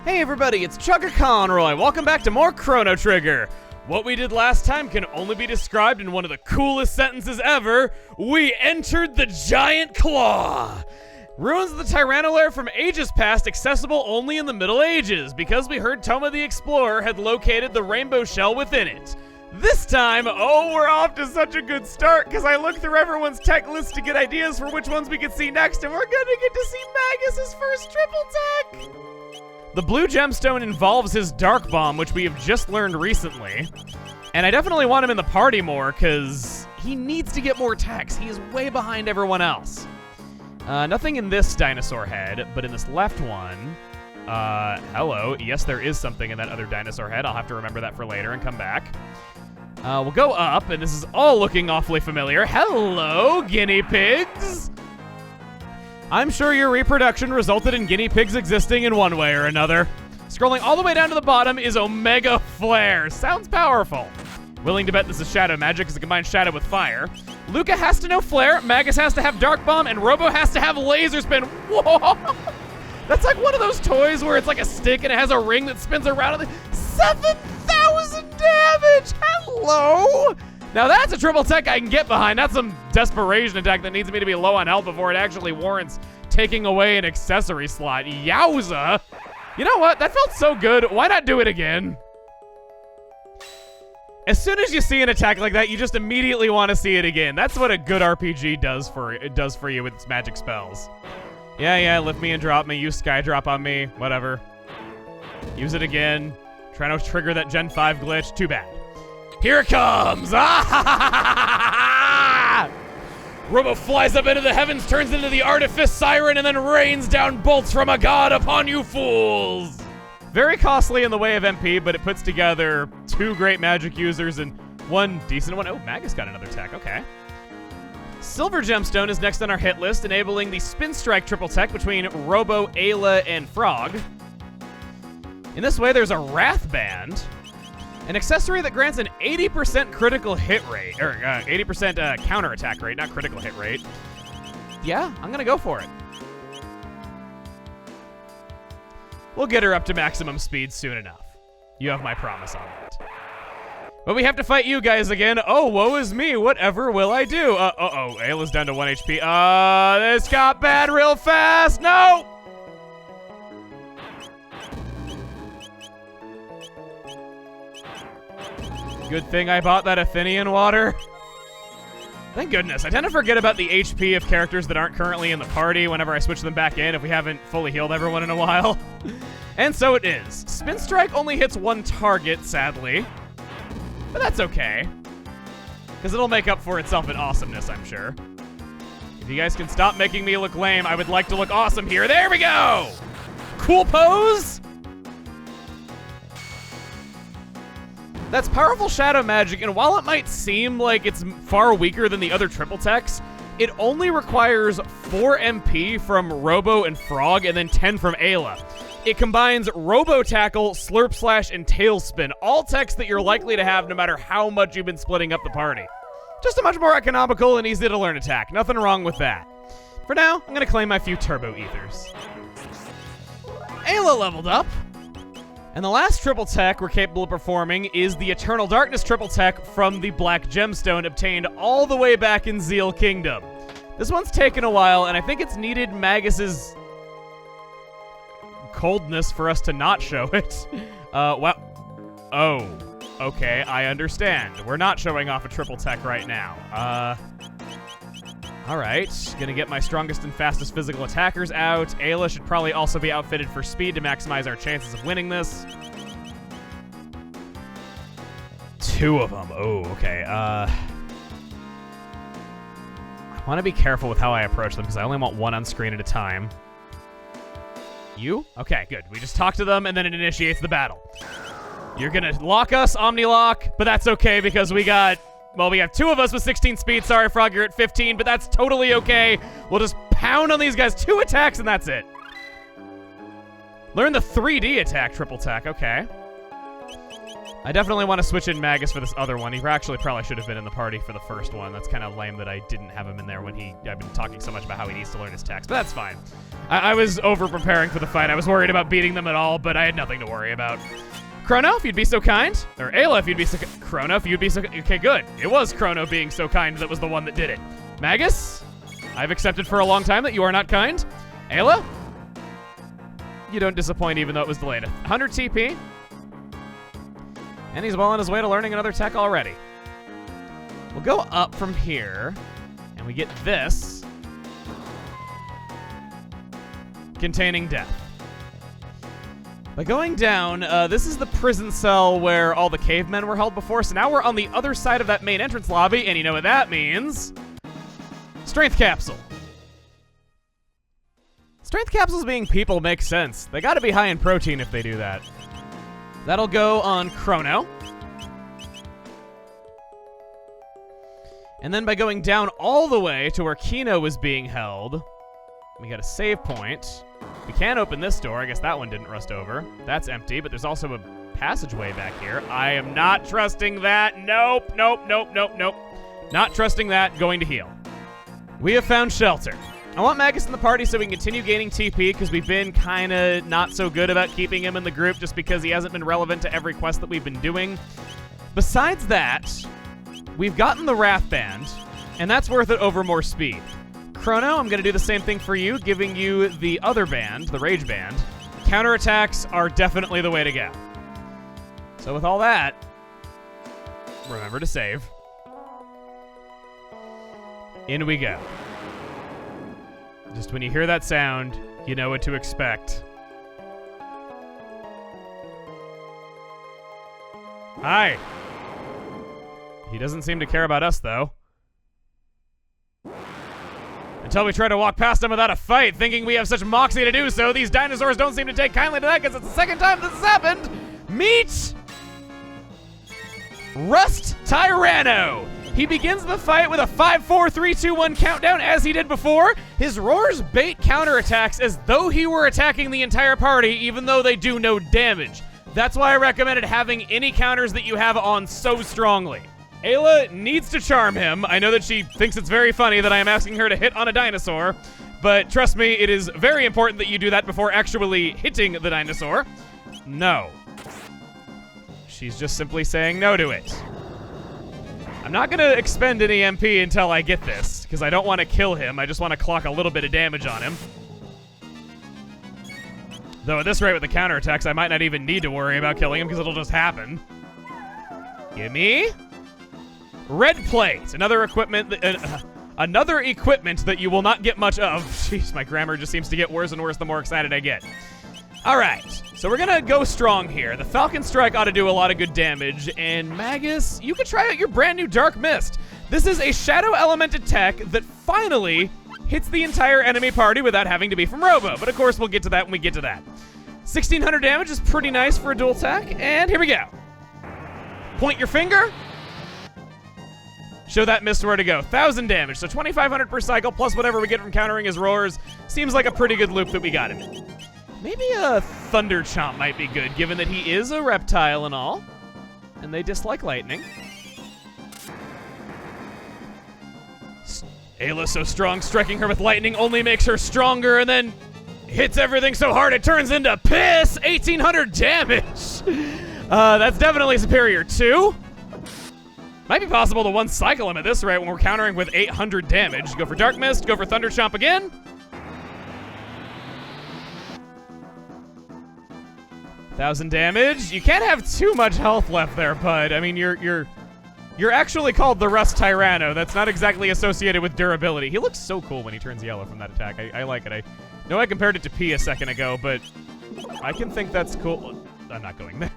Hey everybody, it's Chugga Conroy. Welcome back to more Chrono Trigger. What we did last time can only be described in one of the coolest sentences ever. We entered the Giant Claw. Ruins of the Tyrannosaur from ages past, accessible only in the Middle Ages, because we heard Toma the Explorer had located the rainbow shell within it. This time, oh, we're off to such a good start, because I looked through everyone's tech list to get ideas for which ones we could see next, and we're gonna get to see Magus's first triple tech! The blue gemstone involves his Dark Bomb, which we have just learned recently. And I definitely want him in the party more, because he needs to get more techs. He is way behind everyone else. Nothing in this dinosaur head, but in this left one, hello. Yes, there is something in that other dinosaur head. I'll have to remember that for later and come back. We'll go up, and this is all looking awfully familiar. Hello, guinea pigs! I'm sure your reproduction resulted in guinea pigs existing in one way or another. Scrolling all the way down to the bottom is Omega Flare. Sounds powerful. Willing to bet this is shadow magic because it combines shadow with fire. Luca has to know flare, Magus has to have Dark Bomb, and Robo has to have Laser Spin. Whoa! That's like one of those toys where it's like a stick and it has a ring that spins around. 7,000 damage! Hello! Now that's a triple tech I can get behind. That's some desperation attack that needs me to be low on health before it actually warrants taking away an accessory slot. Yowza! You know what? That felt so good. Why not do it again? As soon as you see an attack like that, you just immediately want to see it again. That's what a good RPG does for you with its magic spells. Yeah, lift me and drop me. Use Sky Drop on me. Whatever. Use it again. Trying to trigger that Gen 5 glitch. Too bad. Here it comes! Ah! Robo flies up into the heavens, turns into the Artifice Siren, and then rains down bolts from a god upon you fools! Very costly in the way of MP, but it puts together two great magic users and one decent one. Oh, Magus got another tech, okay. Silver Gemstone is next on our hit list, enabling the Spin Strike triple tech between Robo, Ayla, and Frog. In this way, there's a Wrath Band, an accessory that grants an 80% critical hit rate, or 80% counter attack rate, not critical hit rate. Yeah, I'm gonna go for it. We'll get her up to maximum speed soon enough. You have my promise on that. But we have to fight you guys again. Oh, woe is me. Whatever will I do? Uh-oh. Ayla's down to 1 HP. This got bad real fast. No! Good thing I bought that Athenian water. Thank goodness. I tend to forget about the HP of characters that aren't currently in the party whenever I switch them back in if we haven't fully healed everyone in a while. And so it is. Spin Strike only hits one target, sadly. But that's okay. Because it'll make up for itself in awesomeness, I'm sure. If you guys can stop making me look lame, I would like to look awesome here. There we go! Cool pose! That's powerful shadow magic, and while it might seem like it's far weaker than the other triple techs, it only requires 4 MP from Robo and Frog, and then 10 from Ayla. It combines Robo Tackle, Slurp Slash, and Tailspin, all techs that you're likely to have no matter how much you've been splitting up the party. Just a much more economical and easy to learn attack. Nothing wrong with that. For now, I'm gonna claim my few Turbo Ethers. Ayla leveled up. And the last triple tech we're capable of performing is the Eternal Darkness triple tech from the Black Gemstone, obtained all the way back in Zeal Kingdom. This one's taken a while, and I think it's needed Magus's coldness for us to not show it. Well, oh, okay, I understand. We're not showing off a triple tech right now. Alright, gonna get my strongest and fastest physical attackers out. Ayla should probably also be outfitted for speed to maximize our chances of winning this. 2 of them. Oh, okay. I want to be careful with how I approach them because I only want one on screen at a time. You? Okay, good. We just talk to them and then it initiates the battle. You're gonna lock us, Omni-Lock, but that's okay because we have 2 of us with 16 speed. Sorry, Frog, you're at 15, but that's totally okay. We'll just pound on these guys. 2 attacks, and that's it. Learn the 3D attack, triple tech. Okay. I definitely want to switch in Magus for this other one. He actually probably should have been in the party for the first one. That's kind of lame that I didn't have him in there when I've been talking so much about how he needs to learn his attacks, but that's fine. I was over-preparing for the fight. I was worried about beating them at all, but I had nothing to worry about. Chrono, if you'd be so kind. Or Ayla, if you'd be so kind. Chrono, if you'd be so kind. Okay, good. It was Chrono being so kind that was the one that did it. Magus, I've accepted for a long time that you are not kind. Ayla, you don't disappoint even though it was delayed. 100 TP. And he's well on his way to learning another tech already. We'll go up from here, and we get this. Containing death. By going down, this is the prison cell where all the cavemen were held before, so now we're on the other side of that main entrance lobby, and you know what that means. Strength capsule. Strength capsules being people makes sense. They gotta be high in protein if they do that. That'll go on Chrono. And then by going down all the way to where Kino was being held, we got a save point. We can open this door. I guess that one didn't rust over. That's empty, but there's also a passageway back here. I am not trusting that. Nope, nope, nope, nope, nope. Not trusting that. Going to heal. We have found shelter. I want Magus in the party so we can continue gaining TP because we've been kind of not so good about keeping him in the group just because he hasn't been relevant to every quest that we've been doing. Besides that, we've gotten the Wrath Band, and that's worth it over more speed. Chrono, I'm going to do the same thing for you, giving you the other band, the Rage Band. Counterattacks are definitely the way to go. So with all that, remember to save. In we go. Just when you hear that sound, you know what to expect. Hi. He doesn't seem to care about us, though. Until we try to walk past him without a fight, thinking we have such moxie to do so, these dinosaurs don't seem to take kindly to that because it's the second time this has happened. Meet Rust Tyranno. He begins the fight with a 5, 4, 3, 2, 1 countdown as he did before. His roars bait counterattacks as though he were attacking the entire party, even though they do no damage. That's why I recommended having any counters that you have on so strongly. Ayla needs to charm him. I know that she thinks it's very funny that I am asking her to hit on a dinosaur, but trust me, it is very important that you do that before actually hitting the dinosaur. No. She's just simply saying no to it. I'm not going to expend any MP until I get this, because I don't want to kill him. I just want to clock a little bit of damage on him. Though at this rate with the counterattacks, I might not even need to worry about killing him, because it'll just happen. Gimme. Red plate. Another equipment that you will not get much of. Jeez, my grammar just seems to get worse and worse the more excited I get. Alright, so we're gonna go strong here. The Falcon Strike ought to do a lot of good damage, and Magus, you could try out your brand new Dark Mist. This is a Shadow Elemented tech that finally hits the entire enemy party without having to be from Robo, but of course we'll get to that when we get to that. 1600 damage is pretty nice for a dual tech, and here we go. Point your finger. Show that mist where to go. 1,000 damage, so 2,500 per cycle, plus whatever we get from countering his roars. Seems like a pretty good loop that we got him in. Maybe a Thunder Chomp might be good, given that he is a reptile and all. And they dislike lightning. Ayla's so strong, striking her with lightning only makes her stronger, and then hits everything so hard it turns into piss! 1,800 damage! That's definitely superior to... Might be possible to one-cycle him at this rate when we're countering with 800 damage. Go for Dark Mist, go for Thunder Chomp again. 1,000 damage. You can't have too much health left there, bud. I mean, you're actually called the Rust Tyranno. That's not exactly associated with durability. He looks so cool when he turns yellow from that attack. I like it. I know I compared it to P a second ago, but I can think that's cool. I'm not going there.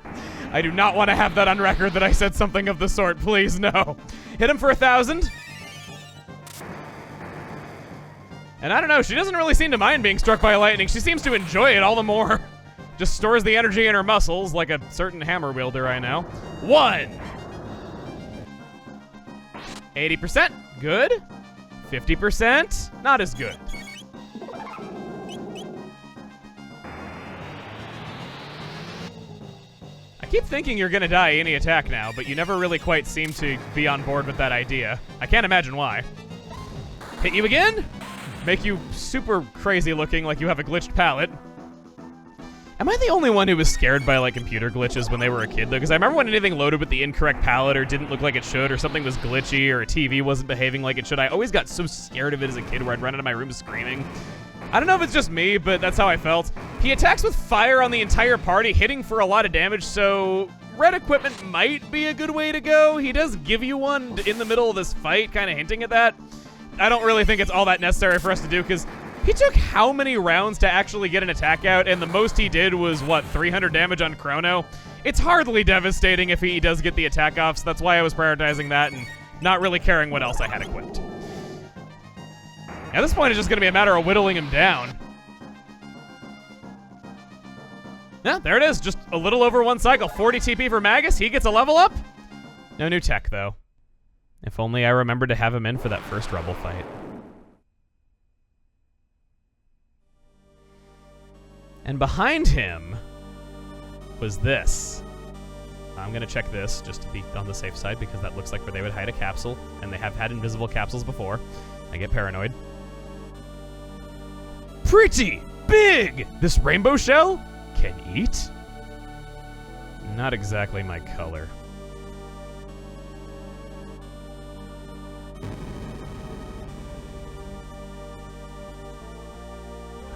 I do not want to have that on record that I said something of the sort. Please, no. Hit him for 1,000. And I don't know, she doesn't really seem to mind being struck by lightning. She seems to enjoy it all the more. Just stores the energy in her muscles like a certain hammer wielder I know. 1. 80%, good. 50%, not as good. I keep thinking you're gonna die any attack now, but you never really quite seem to be on board with that idea. I can't imagine why. Hit you again? Make you super crazy looking like you have a glitched palette. Am I the only one who was scared by, like, computer glitches when they were a kid, though? Because I remember when anything loaded with the incorrect palette or didn't look like it should or something was glitchy or a TV wasn't behaving like it should, I always got so scared of it as a kid where I'd run out of my room screaming. I don't know if it's just me, but that's how I felt. He attacks with fire on the entire party, hitting for a lot of damage, so red equipment might be a good way to go. He does give you one in the middle of this fight, kind of hinting at that. I don't really think it's all that necessary for us to do, because he took how many rounds to actually get an attack out, and the most he did was, what, 300 damage on Chrono? It's hardly devastating if he does get the attack off, so that's why I was prioritizing that and not really caring what else I had equipped. At this point, it's just going to be a matter of whittling him down. Yeah, there it is. Just a little over one cycle. 40 TP for Magus. He gets a level up. No new tech, though. If only I remembered to have him in for that first Rebel fight. And behind him was this. I'm going to check this just to be on the safe side because that looks like where they would hide a capsule, and they have had invisible capsules before. I get paranoid. Pretty big! This rainbow shell can eat? Not exactly my color.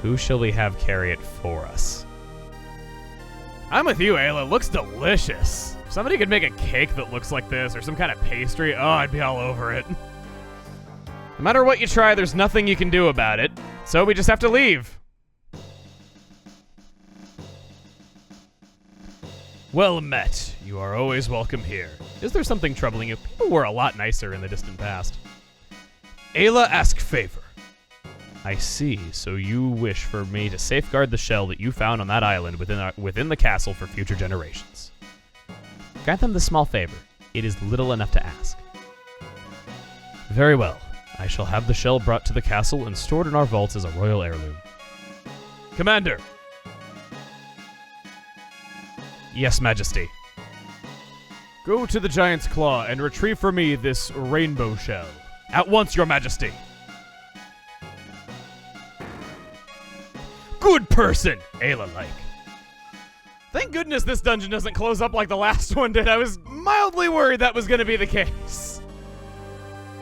Who shall we have carry it for us? I'm with you, Ayla. It looks delicious. If somebody could make a cake that looks like this or some kind of pastry, oh, I'd be all over it. No matter what you try, there's nothing you can do about it. So we just have to leave. Well met. You are always welcome here. Is there something troubling you? People were a lot nicer in the distant past. Ayla, ask favor. I see. So you wish for me to safeguard the shell that you found on that island within the castle for future generations. Grant them this small favor. It is little enough to ask. Very well. I shall have the shell brought to the castle and stored in our vaults as a royal heirloom. Commander! Yes, Majesty. Go to the Giant's Claw and retrieve for me this rainbow shell. At once, Your Majesty! Good person! Ayla-like. Thank goodness this dungeon doesn't close up like the last one did. I was mildly worried that was going to be the case.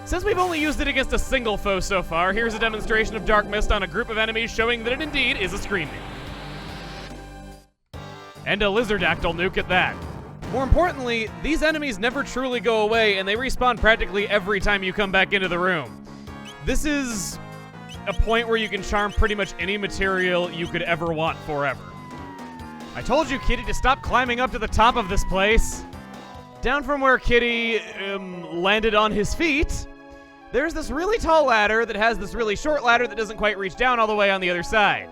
Since we've only used it against a single foe so far, here's a demonstration of Dark Mist on a group of enemies showing that it indeed is a screen nuke. And a Lizardactyl nuke at that. More importantly, these enemies never truly go away, and they respawn practically every time you come back into the room. This is a point where you can charm pretty much any material you could ever want forever. I told you, Kitty, to stop climbing up to the top of this place. Down from where Kitty landed on his feet, there's this really tall ladder that has this really short ladder that doesn't quite reach down all the way on the other side.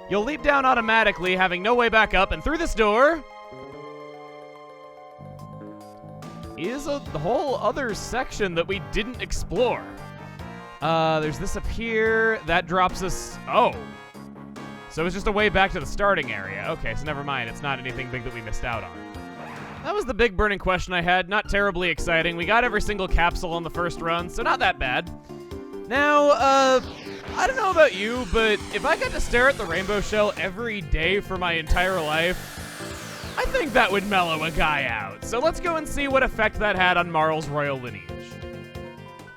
You'll leap down automatically, having no way back up, and through this door is a whole other section that we didn't explore. There's this up here. That drops us... Oh. So it's just a way back to the starting area. Okay, so never mind. It's not anything big that we missed out on. That was the big burning question I had. Not terribly exciting. We got every single capsule on the first run, so not that bad. Now, I don't know about you, but if I got to stare at the rainbow shell every day for my entire life, I think that would mellow a guy out. So let's go and see what effect that had on Marl's royal lineage.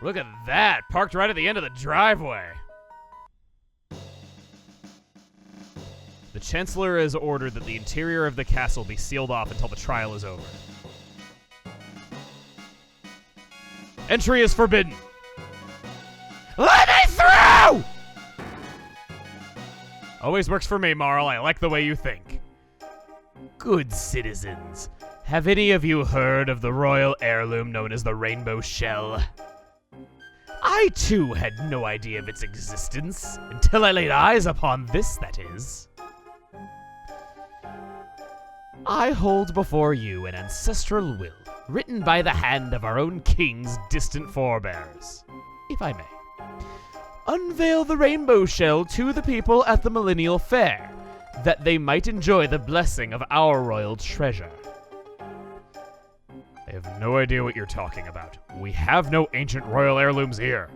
Look at that, parked right at the end of the driveway. The Chancellor has ordered that the interior of the castle be sealed off until the trial is over. Entry is forbidden. Let me through! Always works for me, Marl. I like the way you think. Good citizens, have any of you heard of the royal heirloom known as the Rainbow Shell? I, too, had no idea of its existence, until I laid eyes upon this, that is. I hold before you an ancestral will, written by the hand of our own king's distant forebears. If I may. Unveil the rainbow shell to the people at the Millennial Fair, that they might enjoy the blessing of our royal treasure. I have no idea what you're talking about. We have no ancient royal heirlooms here.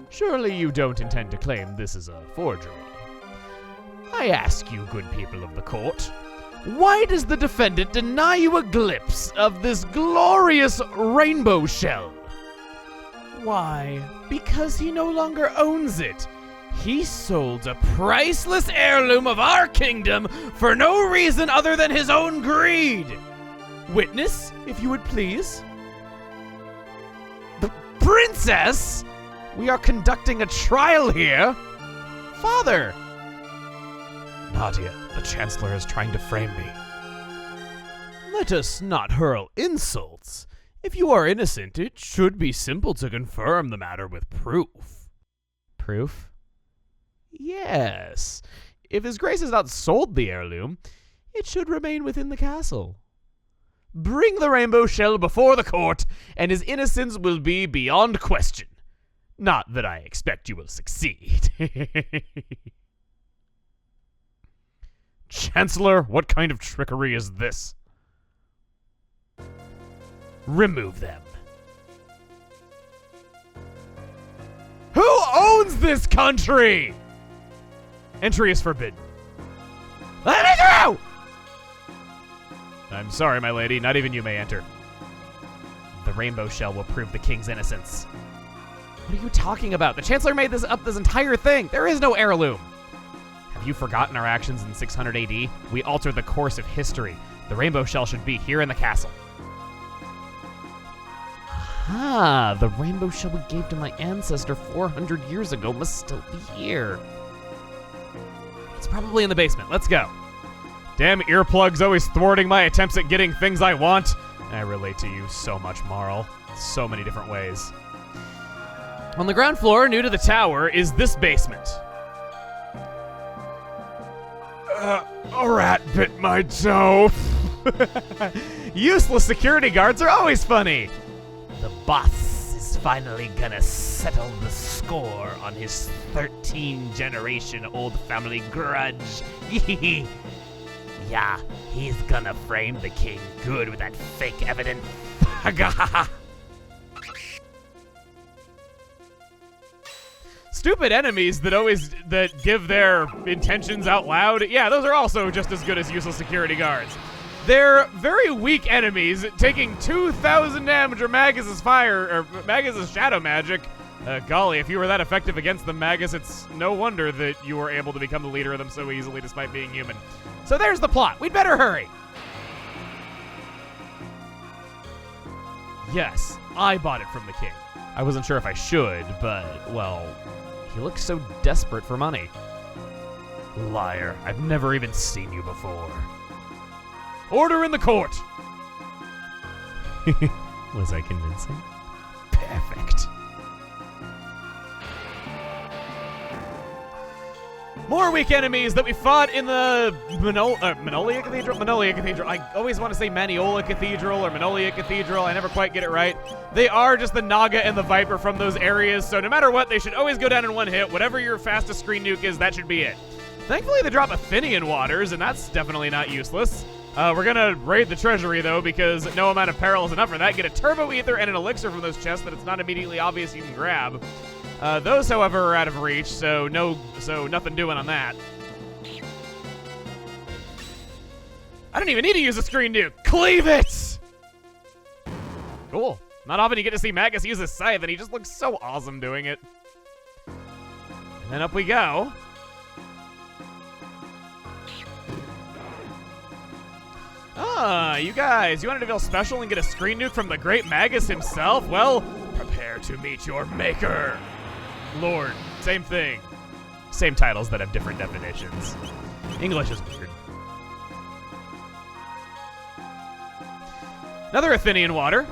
Surely you don't intend to claim this is a forgery. I ask you, good people of the court, why does the defendant deny you a glimpse of this glorious rainbow shell? Why, because he no longer owns it. He sold a priceless heirloom of our kingdom for no reason other than his own greed. Witness, if you would please. The princess? We are conducting a trial here. Father! Nadia, the Chancellor is trying to frame me. Let us not hurl insults. If you are innocent, it should be simple to confirm the matter with proof. Proof? Yes. If His Grace has not sold the heirloom, it should remain within the castle. Bring the rainbow shell before the court, and his innocence will be beyond question. Not that I expect you will succeed. Chancellor, what kind of trickery is this? Remove them. Who owns this country? Entry is forbidden. Let me through! I'm sorry, my lady. Not even you may enter. The rainbow shell will prove the king's innocence. What are you talking about? The Chancellor made this entire thing. There is no heirloom. Have you forgotten our actions in 600 AD? We altered the course of history. The rainbow shell should be here in the castle. Ah, the rainbow shell we gave to my ancestor 400 years ago must still be here. It's probably in the basement. Let's go. Damn earplugs always thwarting my attempts at getting things I want. I relate to you so much, Marl. So many different ways. On the ground floor, new to the tower, is this basement. A rat bit my toe. Useless security guards are always funny. The boss is finally gonna settle the score on his 13-generation-old family grudge. Yeah, he's gonna frame the king good with that fake evidence. Stupid enemies that give their intentions out loud. Yeah, those are also just as good as useless security guards. They're very weak enemies, taking 2,000 damage or Magus's fire, or Magus's shadow magic. Golly, if you were that effective against the Magus, it's no wonder that you were able to become the leader of them so easily despite being human. So there's the plot. We'd better hurry. Yes, I bought it from the king. I wasn't sure if I should, but, well, he looks so desperate for money. Liar, I've never even seen you before. Order in the court! Was I convincing? Perfect. More weak enemies that we fought in the Manolia Cathedral? Manolia Cathedral. I always want to say Maniola Cathedral or Manolia Cathedral. I never quite get it right. They are just the Naga and the Viper from those areas, so no matter what, they should always go down in one hit. Whatever your fastest screen nuke is, that should be it. Thankfully, they drop Athenian waters, and that's definitely not useless. We're gonna raid the treasury, though, because no amount of peril is enough for that. Get a turbo ether and an elixir from those chests that it's not immediately obvious you can grab. Those, however, are out of reach, so nothing doing on that. I don't even need to use a screen nuke. Cleave it! Cool. Not often you get to see Magus use his scythe, and he just looks so awesome doing it. And then up we go. Ah, you guys, you wanted to feel special and get a screen nuke from the great Magus himself? Well, prepare to meet your maker. Lord, same thing. Same titles that have different definitions. English is weird. Another Athenian water.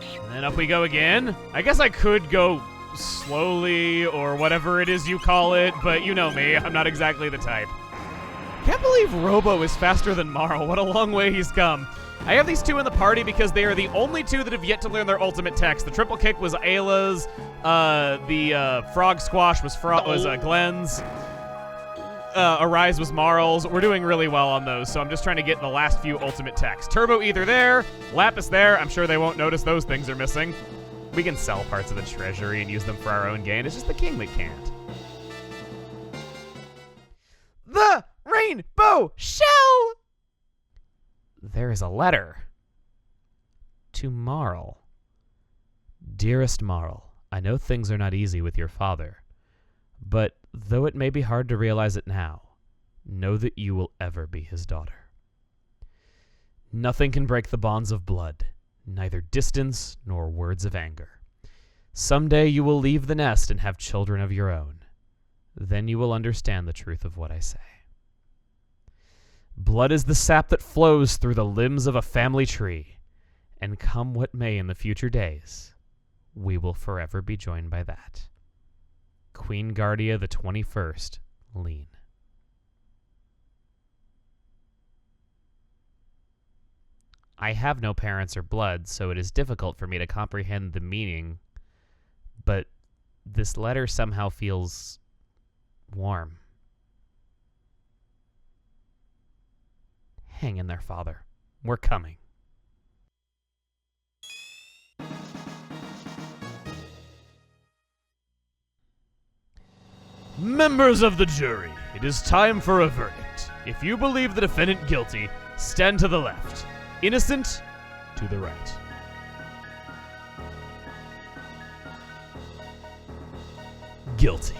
And then up we go again. I guess I could go slowly or whatever it is you call it, but you know me, I'm not exactly the type. Can't believe Robo is faster than Marl. What a long way he's come. I have these two in the party because they are the only two that have yet to learn their ultimate text. The triple kick was Ayla's. The frog squash was Glenn's. Arise was Marl's. We're doing really well on those, so I'm just trying to get the last few ultimate techs. Turbo Ether there, Lapis there. I'm sure they won't notice those things are missing. We can sell parts of the treasury and use them for our own gain. It's just the king that can't. The rainbow shell! There is a letter. To Marl. Dearest Marl, I know things are not easy with your father, but though it may be hard to realize it now, know that you will ever be his daughter. Nothing can break the bonds of blood, neither distance nor words of anger. Someday you will leave the nest and have children of your own. Then you will understand the truth of what I say. Blood is the sap that flows through the limbs of a family tree, and come what may in the future days, we will forever be joined by that. Queen Guardia the 21st, Lean. I have no parents or blood, so it is difficult for me to comprehend the meaning, but this letter somehow feels warm. Hang in there, Father. We're coming. Members of the jury, it is time for a verdict. If you believe the defendant guilty, stand to the left. Innocent, to the right. Guilty.